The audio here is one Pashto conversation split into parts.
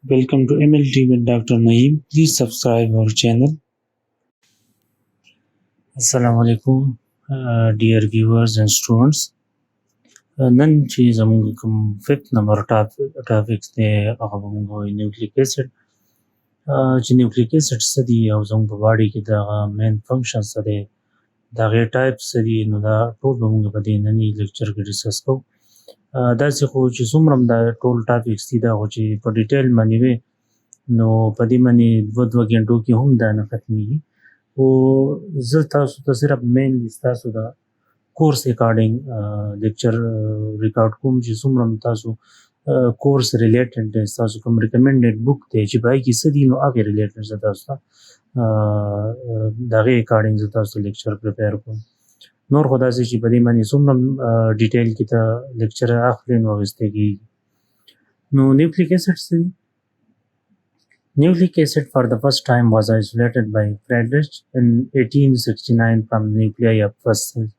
Welcome to MLT with Dr. Naeem. Please subscribe our channel. Assalamu alaikum, dear viewers and students. نن چې زموږ کوم fifth number topics دی هغه به موږ وایو nucleic acid. چې nucleic acid څه دي او زموږ په باډي کې د هغه main function څه دی، د هغې type څه دي، نو دا ټول به موږ په دې ننني lecture کې discuss کوو. داسې خو چې څومره هم دا ټول topics دي دا خو چې په ډیټیل باندې وي نو په دې باندې دوه غنټو کې هم دا نه ختمېږي. خو زه تاسو ته صرف مینلی ستاسو د کورس اکارډینګ لیکچر ریکارډ کوم چې څومره هم تاسو کورس ریلیټډ دی، ستاسو کوم ریکمنډډ بک دی چې په هغې کې څه دي نو هغې ریلیټډ زه تاسو ته د هغې اکارډینګ زه تاسو ته لیکچر پریپیر کوم. نور خو داسې چې په دې باندې څومره ډیټیل کې ته لیکچر اخلي نو اخیستی کېږي. نو نیوکلیک ایسډ څه دي؟ Nucleic acid for the first time was isolated by Friedrich in 1869 from the nuclei of first cells.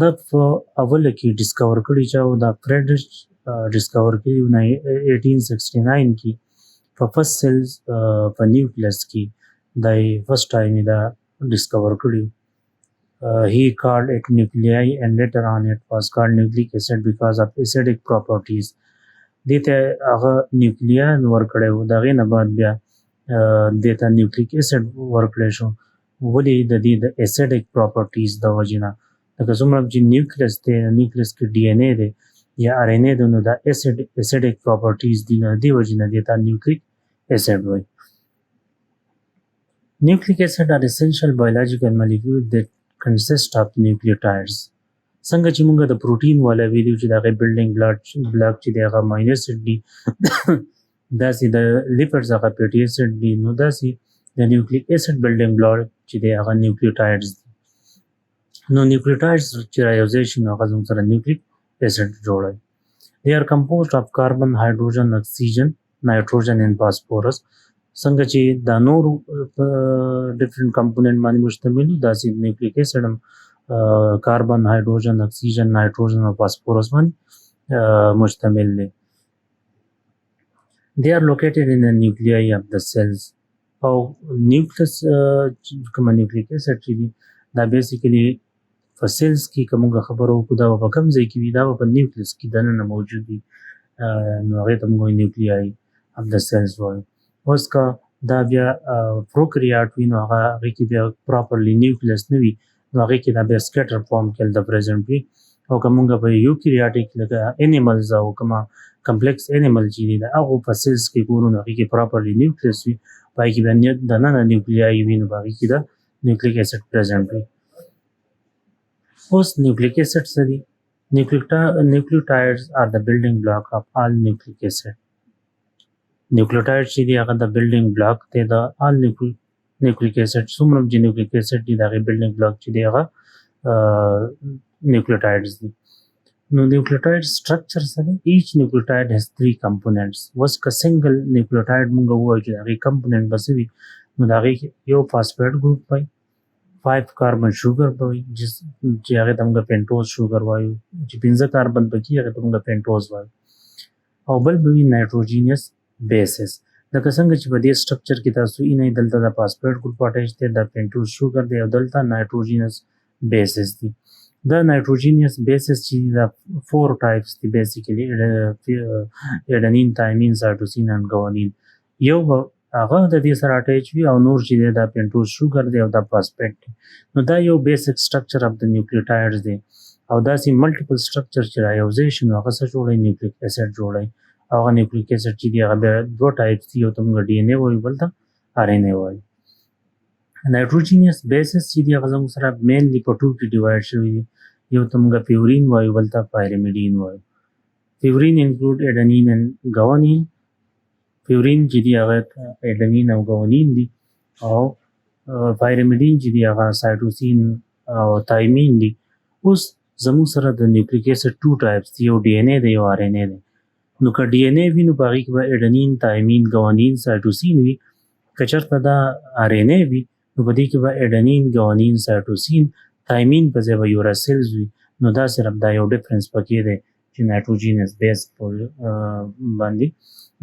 دا په اوله کې ډسکور کړي چې دا Friedrich ډسکور کړي 1869 کې په first cells په نیوکلیس کې دا first time دا ډسکور کړي. He called it nuclei and later on it was called nucleic acid because of acidic properties. دې ته هغه نیوکلیان ورکړی و، د هغې نه بعد بیا دې ته نیوکلیک ایسډ ورکړی شو. ولې؟ د دې د ایسډک پراپرټیز د وجې نه، لکه څومره چې نیوکلیس دی، نیوکلیس کې ډي این اے دی یا آر این اے دی، نو دا ایسډک پراپرټیز دي، نو د دې وجې نه دې ته نیوکلیک ایسډ وایي. نیوکلیک ایسډ آر essential biological molecule that consist of nucleotides. څنګه چې موږ د پروټین والا ویلو چې د هغې بلډینګ بلاک چې دی هغه امینو اسید دي، داسې د لیپډز هغه فیټي اسید دي، نو داسې د نیوکلیک ایسډ بلډینګ بلاک چې دی هغه نیوکلیوټایډز دي. نو نیوکلیوټایډز چې رایوځای شي نو هغه زموږ سره نیوکلیک ایسډ جوړوي. They are composed of carbon, hydrogen, oxygen, nitrogen and phosphorus. څنګه چې دا نور ډفرنٹ کمپوننټ باندې مشتمل دي، داسې نیوکلیک ایسډ هم کاربن، هایدروجن، اکسیجن، نایتروجن او فاسفورس باندې مشتمل دی. They are located in the nuclei of the cells. او نیوکلیس کومه نیوکلیک ایسډ چې دي دا بیسیکلي په سیلز کې که موږ خبره وکړو دا به په کوم ځای کې وي، دا به په نیوکلیس کې دننه موجود وي، نو هغې ته موږ نیوکلیای اف د سیلز وایو. اوس که دا بیا پروکریاټ وي نو هغې کې بیا پراپرلی نیوکلیس نه وي نو هغې کې دا بیا سکیټر فارم کې هلته پریزنټ وي. او که موږ په یوکریاټک لکه انیملز او کومه کمپلیکس انیمل چې دي د هغو په سیلز کې ګورو نو هغې کې پراپرلی نیوکلیس وي، په هغې کې بیا دننه نیوکلیای وي، نو په هغې کې دا نیوکلیک ایسډ پریزنټ وي. اوس نیوکلیک ایسډ څه دي؟ Nucleotides are the building block of all nucleic acid. نیوکلیوټایډ چې دی هغه د بلډینګ بلاک دی د آل نیوکلیک ایسډ. څومره چې نیوکلیک ایسډ دي د هغې بلډینګ بلاک چې دی هغه نیوکلیوټایډز دي. نو نیوکلیوټایډ سټرکچر څه دی؟ ایچ نیوکلیوټایډ هیز 3 components. اوس که سنګل نیوکلیوټایډ موږ ووایو چې د هغې کمپوننټ به څه وي، نو د هغې یو فاسفیټ ګروپ وایي، 5 کاربن شوګر به وي چې هغې ته موږ پینټوز شوګر وایو، چې 5 کاربن پکې هغې ته موږ پینټوز وایو. او بل به وي نایټروجینیس بیسز. لکه څنګه چې په دې سټرکچر کې تاسو وینئ دلته د فاسفیټ ګروپ اټیچ دی، د پینټوز شوګر دی، او دلته نایټروجینس بیسز دي. دا نایټروجینیس بیسز چې دا 4 ټایپس دي بیسیکلي، ایډنین، تایمین، سایټوسین اینډ ګوانین. یو به هغه د دې سره اټیچ وي او نور چې دی دا پینټوز شوګر دی او دا فاسفیټ دی. نو دا یو بیسک سټرکچر اف د نیوکلیوټایډز دی. او داسې ملټیپل سټرکچر چې رایوځای شي نو هغه څه جوړوي؟ نیوکلیک ایسډ جوړوي. هغه نیوکلیک ایسډ چې دی هغه بیا 2 ټایپس دي، یو ته موږ ډي این اے وایو، بل ته آر این اے وایو. نایټروجینیس بیسز چې دی هغه زموږ سره مینلی په 2 کې ډیوایډ شوي دي، یو ته موږ پیورین وایو، بل ته پایرمیډین وایو. پیورین انکلوډ ایډنین اینډ ګوانین. پیورین چې دی هغه ایډنین او ګوانین دي، او پایرمیډین چې دی هغه سایټوسین او تایمین دي. اوس زموږ سره د نیوکلیک ایسډ 2 ټایپس دي، یو ډي این اے دی، یو آر این اے دی. نو که ډي این اے وي نو په هغې کې به ایډنین، تایمین، ګوانین، سایټوسین وي. که چېرته دا آر این اے وي نو په دې کې به ایډنین، ګوانین، سایټوسین، تایمین په ځای به یوراسیلز وي. نو دا صرف دا یو ډفرنس پکې دی چې نایټروجینس بیس باندې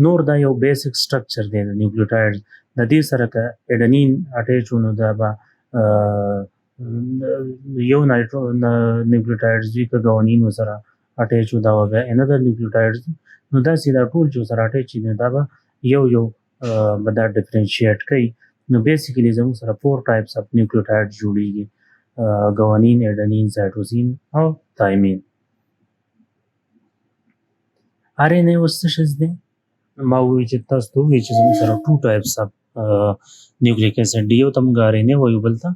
نور دا یو بیسیک سټرکچر دی د نیوکلیوټایډ. د دې سره که اډنین اټیچ نو دا به یو نیوکلیوټایډز وي، که ګوانین سره اټیچ دا به بیا انادر نیوکلیوټایډز. نو داسې دا ټول چې سره اټیچ دي دا به یو به دا ډفرینشیټ کوي. نو بیسیکلی زموږ سره 4 ټایپس اف نیوکلیوټایډ جوړیږي: ګوانین، اډنین، سایټوسین او تایمین. RNA اوس څه شی دی؟ ما وویل چې تاسو ته ووایي چې زموږ سره 2 ټایپس اف نیوکلیک اسید دی. یو ته موږ RNA وایو، بل ته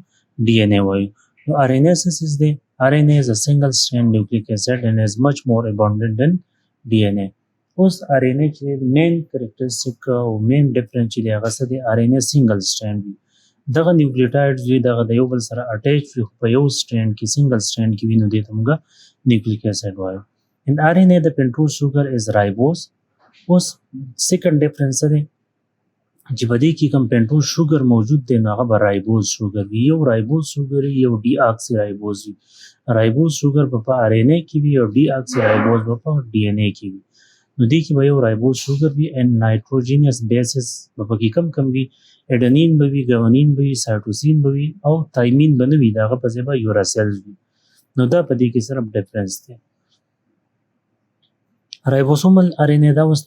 DNA وایو. نو RNA څه شی دی؟ RNA is a single strand nucleic acid and is much more abundant than DNA. اوس RNA چې مین کریکټریسټیک او مین ډیفرنس چې دی هغه څه دی؟ RNA سنگل سټرینډ وي. دغه نیوکلیوټایډز وي دغه د یو بل سره اټیچ وي، خو په یو سټرینډ کې سنگل سټرینډ کې وي، نو دې ته موږ نیوکلیک اسید وایو. In RNA the pentose sugar is ribose. اوس سیکنډ ډیفرنس دی چې په دې کې کوم پینټوز شوګر موجود دی نو هغه به رایبوز شوګر وي. یو رایبوز شوګر یو ډي اکسي رایبوز وي. رایبوز شوګر په RNA کې وي او ډي اکسي رایبوز په DNA کې وي. نو دې کې به یو رایبوز شوګر وي ان نایټروجینس بیسز په کې کم وي. اډنین به وي، ګوانین به وي، سایټوسین به وي او تایمین به نه وي، دغه په ځای به یوراسلز وي. نو دا په دې کې صرف ډیفرنس دی. رایبوسومل RNA دا اوس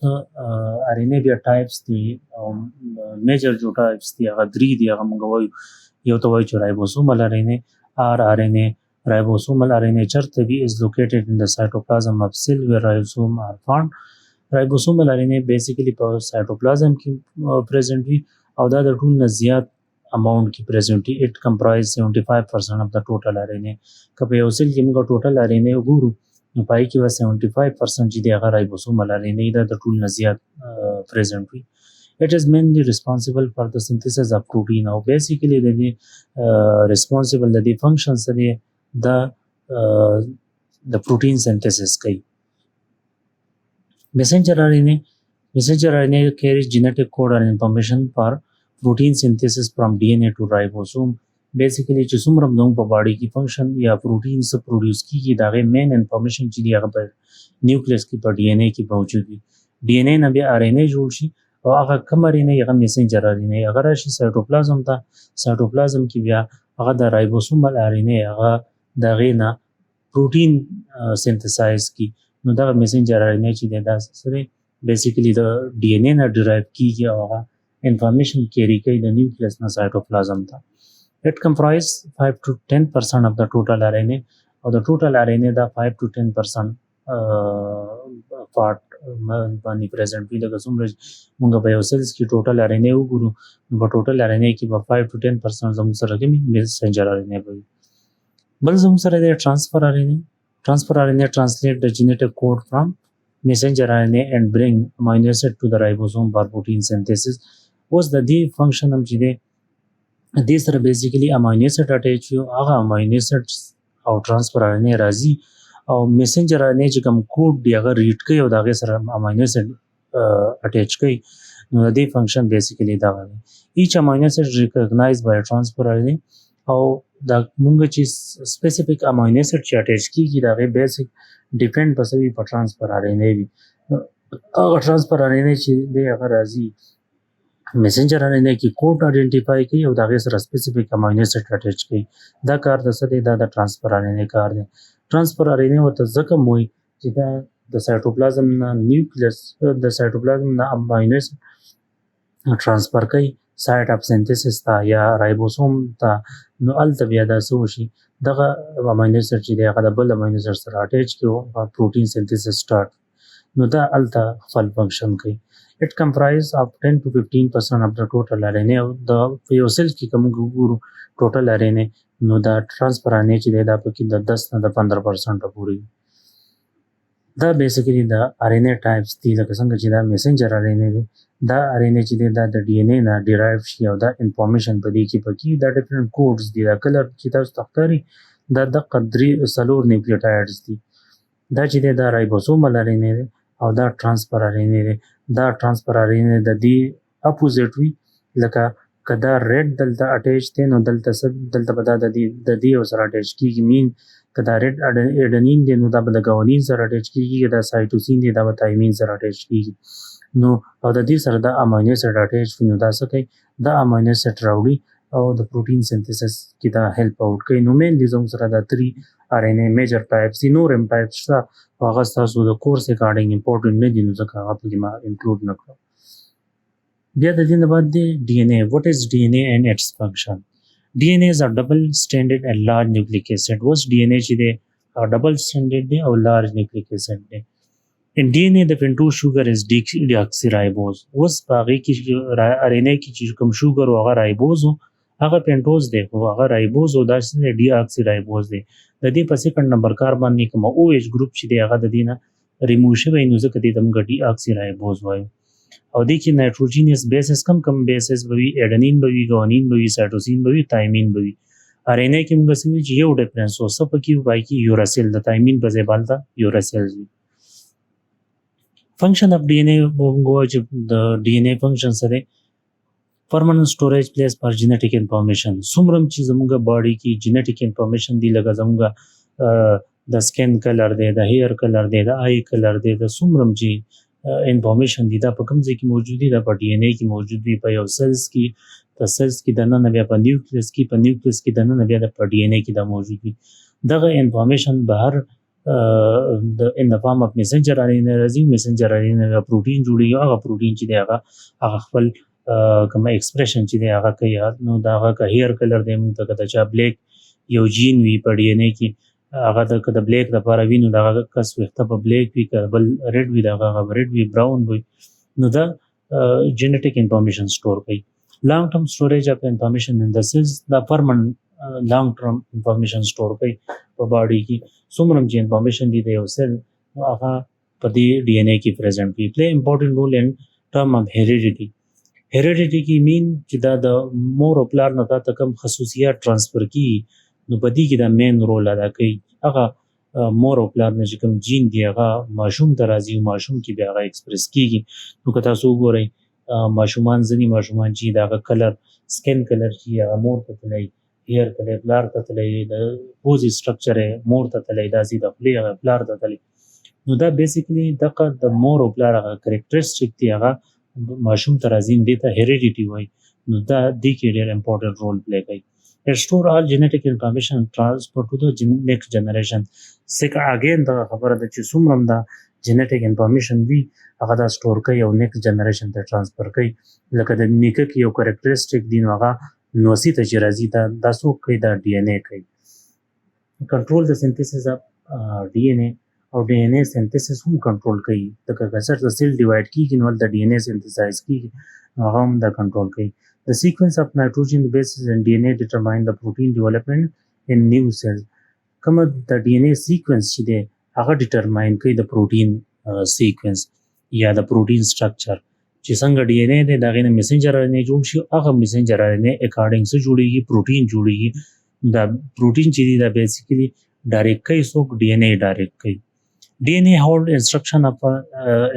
RNA بیا ټایپس دي او میجر جو ټایپس دي هغه 3 دي. هغه موږ وایو یو ته وایو چې رایبوسومل RNA rRNA. Ribosomal RNA چرته وي is located in the cytoplasm of cell where ribosome are found. Ribosomal RNA basically په cytoplasm کې present وي او دا د ټول نه زیات amount کې present وي. It comprise 75% of the total RNA. که په یو سیل کې موږ ټوټل RNA وګورو نو پای کې به 75% چې دی هغه رایبوسومل RNA دا د ټول نه زیات present وي. It is mainly responsible for the synthesis of protein او basically د دې responsible د دې functions دی د protein synthesis کوي. Messenger RNA carries genetic code and information for protein synthesis from DNA to ribosome. Basically چې څومره موږ په باډي کې فنکشن یا پروتین څه پروډوس کیږي دا غي مین انفارمیشن چې دی هغه په نیوکلیس کې په DNA کې موجود وي. DNA نه بیا RNA جوړ شي او هغه کوم RNA هغه میسنجر RNA هغه راشي سایټوپلازم ته. سایټوپلازم کې بیا هغه د رایبوسومل RNA هغه د غینا پروتین سنتھسایز کی. نو دا میسنجر RNA چې دا سره بیسیکلی د DNA نه ډرایو کیږي او هغه انفارمیشن کیری کوي د نیوکلیس نه سایټوپلازم ته. It comprises 5 to 10% of the total RNA or the total RNA the 5 to 10% part باندې present وي. لکه څومره موږ په یو سیلز کې ټوټل RNA وګورو نو په ټوټل RNA کې به 5 to 10% زموږ سره کوي messenger RNA وي. بل زموږ سره د transfer RNA. Transfer RNA translate the genetic code from messenger RNA and bring amino acid to the ribosome for protein synthesis. اوس د دې فنکشن هم چې دی دې سره بیسیکلی امینو اسید اټیچ یو هغه امینو اسید او ترانسفر RNA راځي او میسنجر RNA چې کوم کوډ دی هغه ریډ کوي او دغه سره امینو اسید اټیچ کوي. نو د دې فنکشن بیسیکلی دا دی. ایچ امینو اسید ریکګنایز بای ترانسفر RNA او دا موږ چې سپیسیفیک امینو اسید چې اټیچ کیږي دا غي بیسیک ډیپند پسوي په ترانسفر RNA وي. هغه ترانسفر RNA چې دی هغه راځي میسنجر RNA کې کوډ آئیډینټیفای کوي او دا غي سره سپیسیفیک امینو اسید اټیچ کوي. دا کار د څه دی؟ دا د ترانسفر RNA کار دی. ترانسفر RNA ورته ځکه موي چې دا د سایټوپلازم نه نیوکلیس د سایټوپلازم نه امینو اسید ترانسفر کوي سایت اف سنتھسس ته یا رایبوسوم ته. نو الته بیا دا څه وشي دغه امینو اسید چې دی هغه د بل امینو اسید سره اټیچ کوي او پروتین سنتھسس سٹارټ. نو دا الته خپل فنکشن کوي. It comprises of 10 to 15% of the total RNA. The یو سیل کې کوم ګورو ټوټل RNA نو دا ترانسفر RNA چې دا پکې د 10 نه د 15% پورې. دا بیسیکلی د RNA ټایپس دي لکه څنګه چې دا میسنجر RNA دی. دا RNA چې دا د DNA نه ډیرایو شي او دا انفارمیشن په دې کې پکې دا ډیفرنٹ کوډز دي. دا کلر چې تاسو تختاري دا د قدرې سلور نیوکلیوټایډز دي. دا چې دا رایبوسومل RNA دی او دا ترانسفر RNA دی. دا ترانسفر RNA د دې اپوزیټ وي لکه کدا ریډ دلته اټیچ دی نو دلته به دا د دې سره اټیچ کیږي. مین کدا ریډ اډنین دی نو دا به د ګوانین سره اټیچ کیږي. دا سایټوسین دی دا به تایمین سره اټیچ کیږي. نو او د دې سره د امینو اسید اټیچ وي نو دا څه کوي دا امینو اسید راوړي او د پروټین سنتھسس کې دا هیلپ اوټ کوي نو مینلی زموږ سره دا 3 RNA میجر ټایپس دي نور هم ټایپس شته هغه ستاسو د کورس اکارډینګ امپورټنټ نه دي نو ځکه هغه پکې ما انکلوډ نه کړم بیا د دې نه بعد دی DNA what is DNA and its function DNA is a double stranded and large nucleic acid was DNA چې دی double stranded دی او large nucleic acid دی in DNA the pentose sugar is deoxyribose اوس په هغې کې RNA کې چې کوم شوګر او هغه رایبوز هغه پینټوز دی خو هغه رایبوز او دا ډي اکسیرایبوز دی د دې په سیکنډ نمبر کار باندې کوم او ایچ ګروپ چې دی هغه د دې نه ریموو شوی نو ځکه دې ته موږ ډي اکسیرایبوز وایو او دې کې نایټروجینس بیسز کم بیسز به وي ایډنین به وي ګوانین به وي سایټوسین به وي تایمین به وي RNA کې موږ څه وایو چې یو ډیفرنس و څه پکې وایي کې یوراسیل د تایمین په ځای باندې یوراسیل وي function of DNA موږ وایو چې د DNA function سره permanent storage place for genetic information څومره چې زموږ باډي کې genetic information دی لکه زموږ د سکن کلر دی د هیر کلر دی د آی کلر دی د څومره چې انفارمیشن دی دا په کوم ځای کې موجود دی دا په DNA کې موجود دی په یو سلز کې په سلز کې دننه بیا په نیوکلیس کې په نیوکلیس کې دننه بیا په DNA کې دا موجود دی دغه انفارمیشن بهر in the form of messenger RNA راځي messenger RNA پروټین جوړیږي هغه پروټین چې دی هغه خپل کوم ایکسپریشن چې دی هغه کوي نو دا هغه هیر کلر دی موږ ته کته چې بلیک یو جین وی په DNA کې هغه د بلیک لپاره وینو دا هغه کس وخته په بلیک وی بل ریډ وی دا هغه ریډ وی براون وی نو دا جینیټیک انفارمیشن سٹور کوي لانګ ټرم سټوریج اف انفارمیشن ان د سیلز دا پرمننت لانګ ټرم انفارمیشن سٹور کوي په باډي کې څومره چې انفارمیشن دی د یو سیل هغه په دې DNA کې پریزنټ وي پلی امپورټنټ رول ان ټرم اف هیریډیټي هیریډیټي کې مین چې دا د مور او پلار نه تا کم خصوصیات ترانسفر کی نو په دې کې دا مین رول ادا کوي هغه مور او پلار نه چې کوم جین دی هغه ماشوم ته راځي او ماشوم کې بیا هغه ایکسپریس کیږي نو که تاسو وګورئ ماشومان ځینې ماشومان چې دا کلر سکن کلر چې هغه مور ته تللی هیر کلر پلار ته تللی د پوزي سټرکچر مور ته تللی داسې د خولې هغه پلار ته تللی نو دا بیسیکلی دغه د مور او پلار هغه کریکټریسټیک دی هغه ماشوم ته راځي دې ته هیریډیټي وایي نو دا دې کې ډېر امپورټنټ رول پلی کوي It store all genetic information and transport to the next generation. Sika again the خبره ده چې څومره دا genetic information وي هغه دا سٹور کوي او next generation ته ترانسفر کوي لکه د نیکه کې یو کریکټریسټیک دی نو هغه نوسی ته چې راځي دا څوک کوي دا DNA کوي کنټرول د سنتھسس اف DNA او DNA سنتھسس هم کنټرول کوي د کثرت د سیل ډیوایډ کیږي نو د DNA سنتھسایز کیږي هغه هم دا کنټرول کوي The sequence of nitrogen bases and DNA determine the protein development in new cells. کومه د DNA sequence چې دی هغه determine کوي د protein sequence یا د protein structure چې څنګه DNA دی دا غینه messenger RNA جوړ شي هغه messenger RNA according to جوړیږي protein جوړیږي دا protein چې دی دا basically direct کوي څوک DNA direct کوي DNA hold instruction of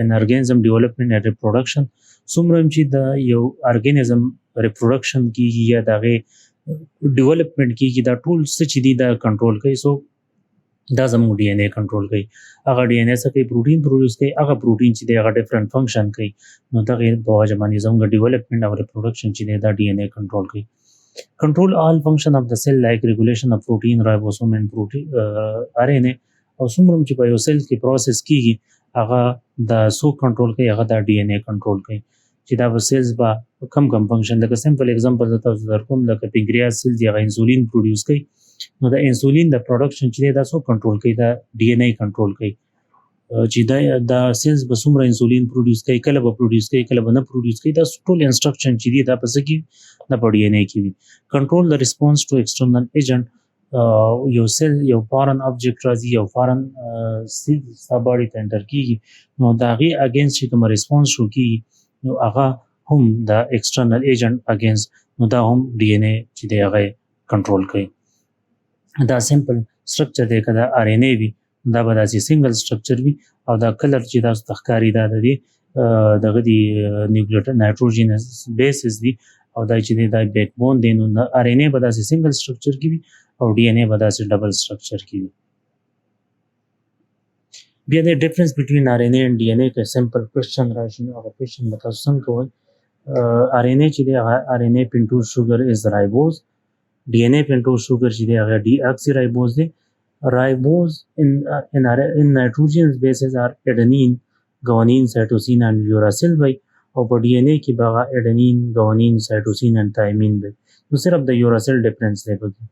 an organism development and reproduction څومره چې د یو ارګانیزم ریپروډکشن کیږي یا دغه ډیولپمنٹ کیږي دا ټول څه چې دی دا کنټرول کوي سو دا زموږ DNA کنټرول کوي هغه DNA څخه پروټین پروډوس کوي هغه پروټین چې دی هغه ډیفرنٹ فنکشن کوي نو دا غیر په وجه باندې زموږ ډیولپمنٹ او ریپروډکشن چې دی دا DNA کنټرول کوي control all function of the cell like regulation of protein ribosome and protein RNA او څومره چې په یو سیل کې پروسس کیږي هغه دا سو کنټرول کوي هغه دا DNA کنټرول کوي چې دا سیلز با کم فنکشن لکه سمپل اگزامپل تاسو درکوم لکه پنکریاس سیل دی هغه انسولین پروډوس کوي نو دا انسولین د پروډکشن چې دا سو کنټرول کوي دا DNA کنټرول کوي چې دا سیلز به څومره انسولین پروډوس کوي کله به پروډوس کوي کله به نه پروډوس کوي دا ټول انسټرکشن چې دی دا پس کې د DNA کې وي کنټرول د ریسپانس ټو ایکسټرنل ایجنټ یو سیل یو فارن ابجیکټ راځي یو فارن سیل سباډي ته انټر کیږي نو دا غي اگینست چې کوم ریسپانس شو کی نو هغه هم د ایکسټرنل ایجنټ اگینست نو دا هم DNA چې دی هغه کنټرول کوي دا سمپل سټرکچر دی کدا RNA وي دا به داسې سنگل سټرکچر وي او دا کلر چې دا تخکاری دا دی دغه دی نیوکلیوټایډ نایټروجینس بیسز دی او دا چې دا بیک بون دی نو RNA به داسې سنگل سټرکچر کې وي او DNA به داسې ډبل سټرکچر کې وي بیا د ډیفرنس بټوین آر ان اے اینڈ ډي ان اے کې سمپل کوېسچن راشي نو هغه کوېسچن به تاسو څنګه کوئ آر ان اے چې دی هغه آر ان اے پینټوز شوګر از رایبوز ډي ان اے پینټوز شوګر چې دی هغه ډي اکسي رایبوز دی ribose in nitrogen bases are adenine guanine cytosine and uracil by او په ډي ان اے کې به adenine guanine cytosine and thymine دی نو صرف د uracil ډیفرنس دی پکې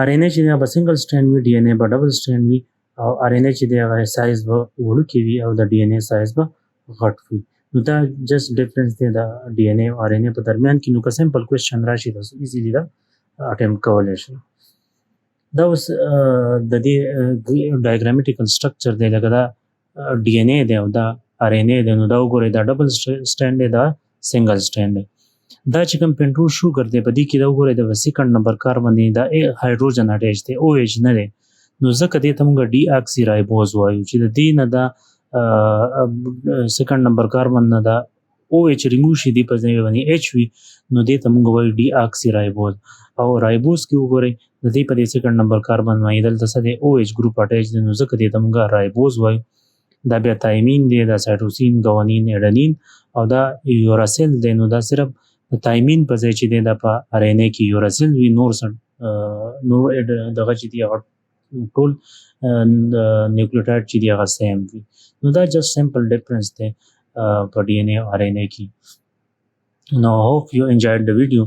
آر ان اے چې دی به سنگل سټرینډ وي ډي ان اے به ډبل سټرینډ وي او آر ان اے چې دی هغه سایز به وړوکی وي او د ډي ان اے سایز به غټ وي نو دا جست ډیفرنس دی د ډي ان اے او آر ان اے په درمیان کې نو که سمپل کوېسچن راشي تاسو ایزیلی دا اټمپټ کولی شئ دا اوس د دې ډایګرامیټیکل سټرکچر دی لکه دا ډي ان اے دی او دا آر ان اے دی نو دا وګورئ دا ډبل سټرینډ دی دا سنگل سټرینډ دی دا چې کوم پینټوز شوګر دی په دې کې دا وګورئ د سیکنډ نمبر کاربن دی دا هایدروجن اټیچ دی او ایچ نه دی نو ځکه دې ته موږ ډي اکسي رایبوز وایو چې د دې نه دا سیکنډ نمبر کاربن نه دا او ایچ ریموو شي دی په ځای باندې ایچ وي نو دې ته موږ وایو ډي اکسي رایبوز او رایبوز کې وګورئ د دې په دې سیکنډ نمبر کاربن باندې دلته څه دی او ایچ ګروپ اټیچ دی نو ځکه دې ته موږ رایبوز وایو دا بیا تایمین دی دا سایټوسین ګوانین اډنین او دا یوراسیل دی نو دا صرف د تایمین په ځای چې دی دا په آر ان اے کې یوراسیل وي نور دغه چې دی هغه ټول نیوکلیوټایډ چې دی هغه سیم وي نو دا جست سمپل ډیفرنس دی په ډي ان اے او آر ان اے کې نو hope you enjoyed the video